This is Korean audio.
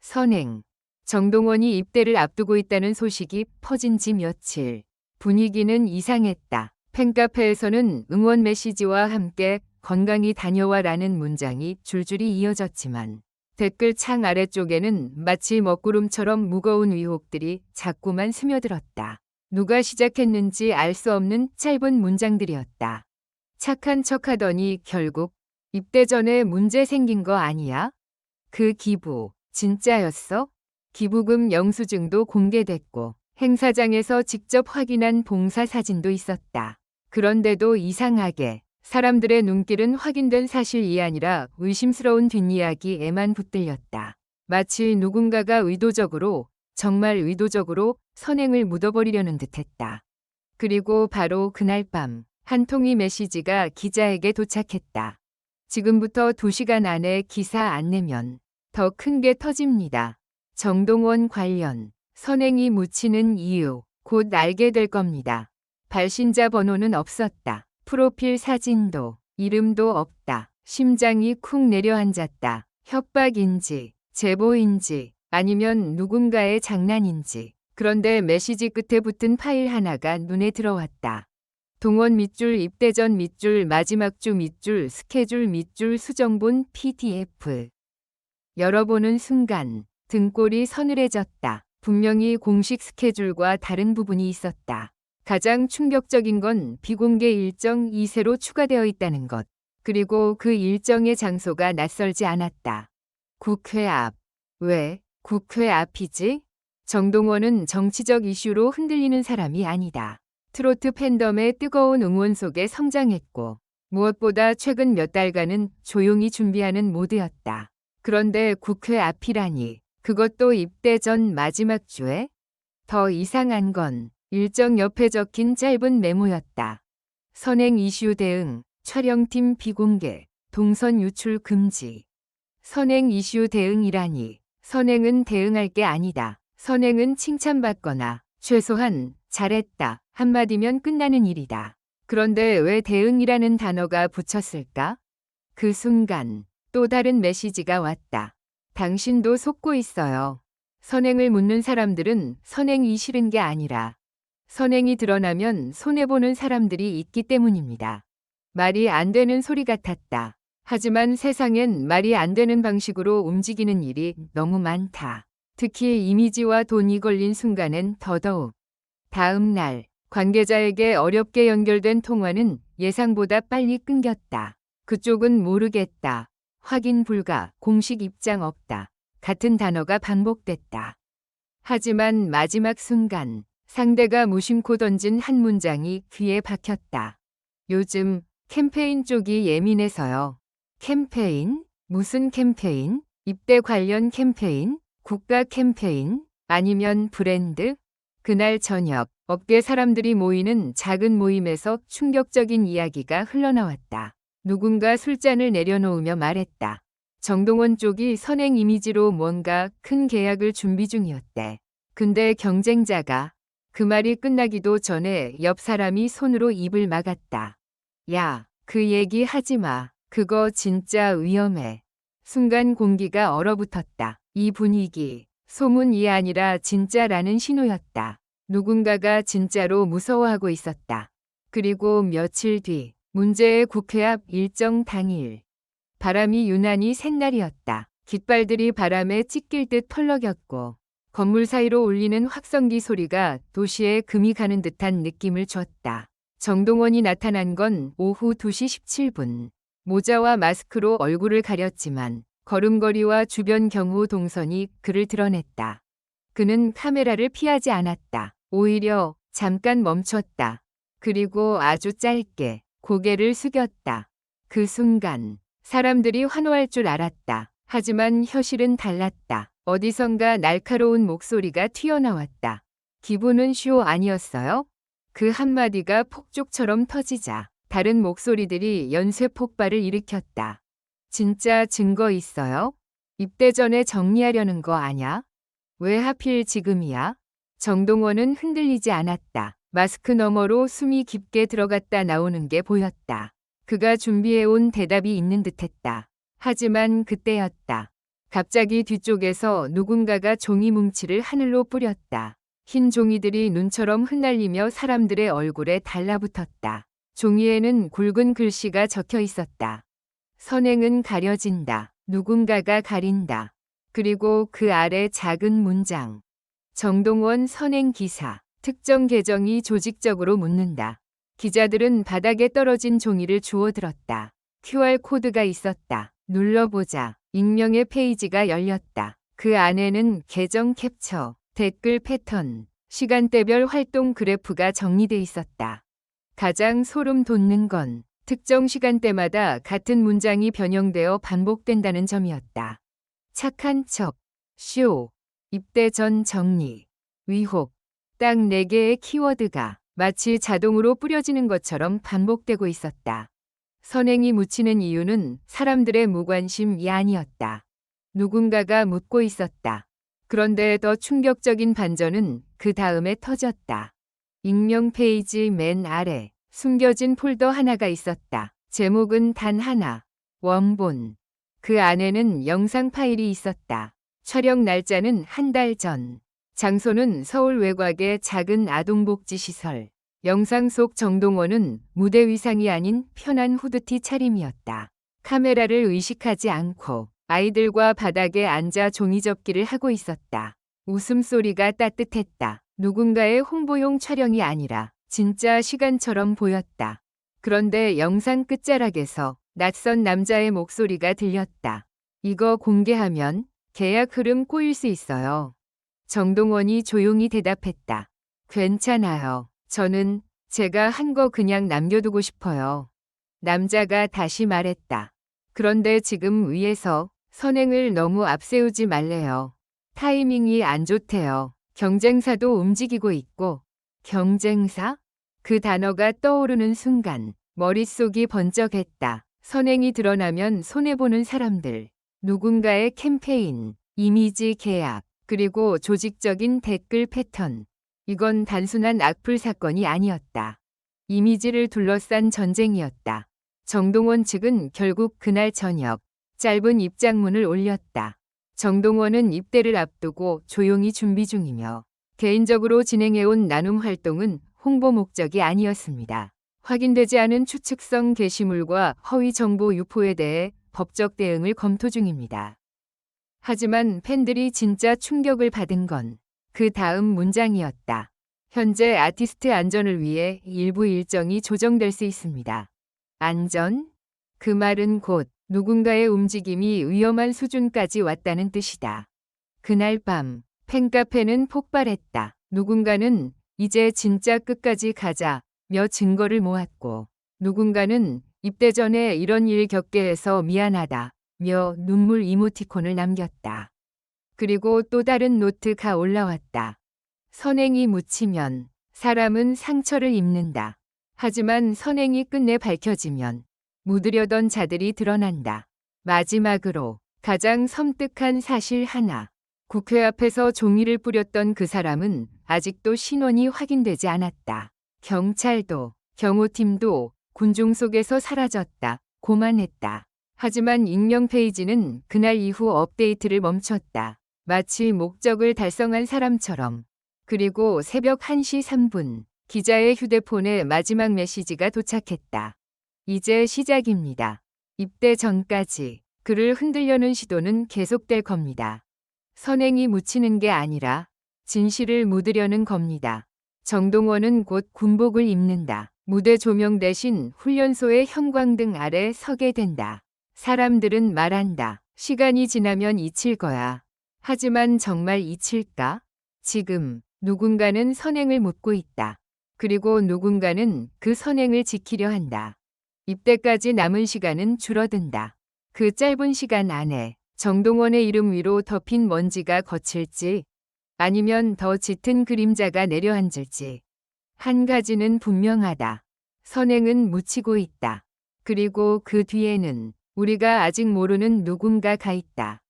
선행. 정동원이 입대를 앞두고 있다는 소식이 퍼진 지 며칠. 분위기는 이상했다. 팬카페에서는 응원 메시지와 함께 건강히 다녀와라는 문장이 줄줄이 이어졌지만 댓글창 아래쪽에는 마치 먹구름처럼 무거운 위혹들이 자꾸만 스며들었다. 누가 시작했는지 알 수 없는 짧은 문장들이었다. 착한 척하더니 결국 입대 전에 문제 생긴 거 아니야? 그 기부 진짜였어? 기부금 영수증도 공개됐고 행사장에서 직접 확인한 봉사 사진도 있었다. 그런데도 이상하게 사람들의 눈길은 확인된 사실이 아니라 의심스러운 뒷이야기에만 붙들렸다. 마치 누군가가 의도적으로, 정말 의도적으로 선행을 묻어버리려는 듯했다. 그리고 바로 그날 밤 한 통의 메시지가 기자에게 도착했다. 지금부터 2시간 안에 기사 안 내면 더 큰 게 터집니다. 정동원 관련 선행이 묻히는 이유 곧 알게 될 겁니다. 발신자 번호는 없었다. 프로필 사진도 이름도 없다. 심장이 쿵 내려앉았다. 협박인지 제보인지 아니면 누군가의 장난인지. 그런데 메시지 끝에 붙은 파일 하나가 눈에 들어왔다. 동원 밑줄 입대 전 밑줄 마지막 주 밑줄 스케줄 밑줄 수정본 PDF. 열어보는 순간 등골이 서늘해졌다. 분명히 공식 스케줄과 다른 부분이 있었다. 가장 충격적인 건 비공개 일정 2세로 추가되어 있다는 것. 그리고 그 일정의 장소가 낯설지 않았다. 국회 앞. 왜 국회 앞이지? 정동원은 정치적 이슈로 흔들리는 사람이 아니다. 트로트 팬덤의 뜨거운 응원 속에 성장했고 무엇보다 최근 몇 달간은 조용히 준비하는 모드였다. 그런데 국회 앞이라니 그것도 입대 전 마지막 주에? 더 이상한 건 일정 옆에 적힌 짧은 메모였다. 선행 이슈 대응, 촬영팀 비공개, 동선 유출 금지. 선행 이슈 대응이라니 선행은 대응할 게 아니다. 선행은 칭찬받거나 최소한 잘했다 한마디면 끝나는 일이다. 그런데 왜 대응이라는 단어가 붙였을까? 그 순간 또 다른 메시지가 왔다. 당신도 속고 있어요. 선행을 묻는 사람들은 선행이 싫은 게 아니라 선행이 드러나면 손해보는 사람들이 있기 때문입니다. 말이 안 되는 소리 같았다. 하지만 세상엔 말이 안 되는 방식으로 움직이는 일이 너무 많다. 특히 이미지와 돈이 걸린 순간엔 더더욱. 다음 날 관계자에게 어렵게 연결된 통화는 예상보다 빨리 끊겼다. 그쪽은 모르겠다. 확인 불가. 공식 입장 없다. 같은 단어가 반복됐다. 하지만 마지막 순간 상대가 무심코 던진 한 문장이 귀에 박혔다. 요즘 캠페인 쪽이 예민해서요. 캠페인? 무슨 캠페인? 입대 관련 캠페인? 국가 캠페인? 아니면 브랜드? 그날 저녁 업계 사람들이 모이는 작은 모임에서 충격적인 이야기가 흘러나왔다. 누군가 술잔을 내려놓으며 말했다. 정동원 쪽이 선행 이미지로 뭔가 큰 계약을 준비 중이었대. 근데 경쟁자가 그 말이 끝나기도 전에 옆 사람이 손으로 입을 막았다. 야, 그 얘기 하지 마. 그거 진짜 위험해. 순간 공기가 얼어붙었다. 이 분위기, 소문이 아니라 진짜라는 신호였다. 누군가가 진짜로 무서워하고 있었다. 그리고 며칠 뒤 문제의 국회 앞 일정 당일. 바람이 유난히 센 날이었다. 깃발들이 바람에 찢길 듯 펄럭였고 건물 사이로 울리는 확성기 소리가 도시에 금이 가는 듯한 느낌을 줬다. 정동원이 나타난 건 오후 2시 17분. 모자와 마스크로 얼굴을 가렸지만 걸음걸이와 주변 경호 동선이 그를 드러냈다. 그는 카메라를 피하지 않았다. 오히려 잠깐 멈췄다. 그리고 아주 짧게 고개를 숙였다. 그 순간 사람들이 환호할 줄 알았다. 하지만 현실은 달랐다. 어디선가 날카로운 목소리가 튀어나왔다. 기분은 쇼 아니었어요? 그 한마디가 폭죽처럼 터지자 다른 목소리들이 연쇄 폭발을 일으켰다. 진짜 증거 있어요? 입대 전에 정리하려는 거 아냐? 왜 하필 지금이야? 정동원은 흔들리지 않았다. 마스크 너머로 숨이 깊게 들어갔다 나오는 게 보였다. 그가 준비해온 대답이 있는 듯했다. 하지만 그때였다. 갑자기 뒤쪽에서 누군가가 종이 뭉치를 하늘로 뿌렸다. 흰 종이들이 눈처럼 흩날리며 사람들의 얼굴에 달라붙었다. 종이에는 굵은 글씨가 적혀 있었다. 선행은 가려진다. 누군가가 가린다. 그리고 그 아래 작은 문장. 정동원 선행 기사. 특정 계정이 조직적으로 묻는다. 기자들은 바닥에 떨어진 종이를 주워들었다. QR코드가 있었다. 눌러보자. 익명의 페이지가 열렸다. 그 안에는 계정 캡처, 댓글 패턴, 시간대별 활동 그래프가 정리돼 있었다. 가장 소름 돋는 건 특정 시간대마다 같은 문장이 변형되어 반복된다는 점이었다. 착한 척, 쇼, 입대 전 정리, 위혹, 딱 4개의 키워드가 마치 자동으로 뿌려지는 것처럼 반복되고 있었다. 선행이 묻히는 이유는 사람들의 무관심이 아니었다. 누군가가 묻고 있었다. 그런데 더 충격적인 반전은 그 다음에 터졌다. 익명 페이지 맨 아래 숨겨진 폴더 하나가 있었다. 제목은 단 하나, 원본. 그 안에는 영상 파일이 있었다. 촬영 날짜는 한 달 전. 장소는 서울 외곽의 작은 아동복지시설. 영상 속 정동원은 무대 의상이 아닌 편한 후드티 차림이었다. 카메라를 의식하지 않고 아이들과 바닥에 앉아 종이접기를 하고 있었다. 웃음소리가 따뜻했다. 누군가의 홍보용 촬영이 아니라 진짜 시간처럼 보였다. 그런데 영상 끝자락에서 낯선 남자의 목소리가 들렸다. 이거 공개하면 계약 흐름 꼬일 수 있어요. 정동원이 조용히 대답했다. 괜찮아요. 저는 제가 한 거 그냥 남겨두고 싶어요. 남자가 다시 말했다. 그런데 지금 위에서 선행을 너무 앞세우지 말래요. 타이밍이 안 좋대요. 경쟁사도 움직이고 있고. 경쟁사? 그 단어가 떠오르는 순간 머릿속이 번쩍했다. 선행이 드러나면 손해보는 사람들. 누군가의 캠페인, 이미지 계약, 그리고 조직적인 댓글 패턴. 이건 단순한 악플 사건이 아니었다. 이미지를 둘러싼 전쟁이었다. 정동원 측은 결국 그날 저녁 짧은 입장문을 올렸다. 정동원은 입대를 앞두고 조용히 준비 중이며 개인적으로 진행해온 나눔 활동은 홍보 목적이 아니었습니다. 확인되지 않은 추측성 게시물과 허위 정보 유포에 대해 법적 대응을 검토 중입니다. 하지만 팬들이 진짜 충격을 받은 건 그 다음 문장이었다. 현재 아티스트 안전을 위해 일부 일정이 조정될 수 있습니다. 안전? 그 말은 곧 누군가의 움직임이 위험한 수준까지 왔다는 뜻이다. 그날 밤 팬카페는 폭발했다. 누군가는 이제 진짜 끝까지 가자며 증거를 모았고 누군가는 입대 전에 이런 일 겪게 해서 미안하다며 눈물 이모티콘을 남겼다. 그리고 또 다른 노트가 올라왔다. 선행이 묻히면 사람은 상처를 입는다. 하지만 선행이 끝내 밝혀지면 묻으려던 자들이 드러난다. 마지막으로 가장 섬뜩한 사실 하나. 국회 앞에서 종이를 뿌렸던 그 사람은 아직도 신원이 확인되지 않았다. 경찰도, 경호팀도 군중 속에서 사라졌다. 고만했다. 하지만 익명 페이지는 그날 이후 업데이트를 멈췄다. 마치 목적을 달성한 사람처럼. 그리고 새벽 1시 3분 기자의 휴대폰에 마지막 메시지가 도착했다. 이제 시작입니다. 입대 전까지 그를 흔들려는 시도는 계속될 겁니다. 선행이 묻히는 게 아니라 진실을 묻으려는 겁니다. 정동원은 곧 군복을 입는다. 무대 조명 대신 훈련소의 형광등 아래 서게 된다. 사람들은 말한다. 시간이 지나면 잊힐 거야. 하지만 정말 잊힐까? 지금 누군가는 선행을 묻고 있다. 그리고 누군가는 그 선행을 지키려 한다. 입대까지 남은 시간은 줄어든다. 그 짧은 시간 안에 정동원의 이름 위로 덮인 먼지가 거칠지 아니면 더 짙은 그림자가 내려앉을지. 한 가지는 분명하다. 선행은 묻히고 있다. 그리고 그 뒤에는 우리가 아직 모르는 누군가가 있다.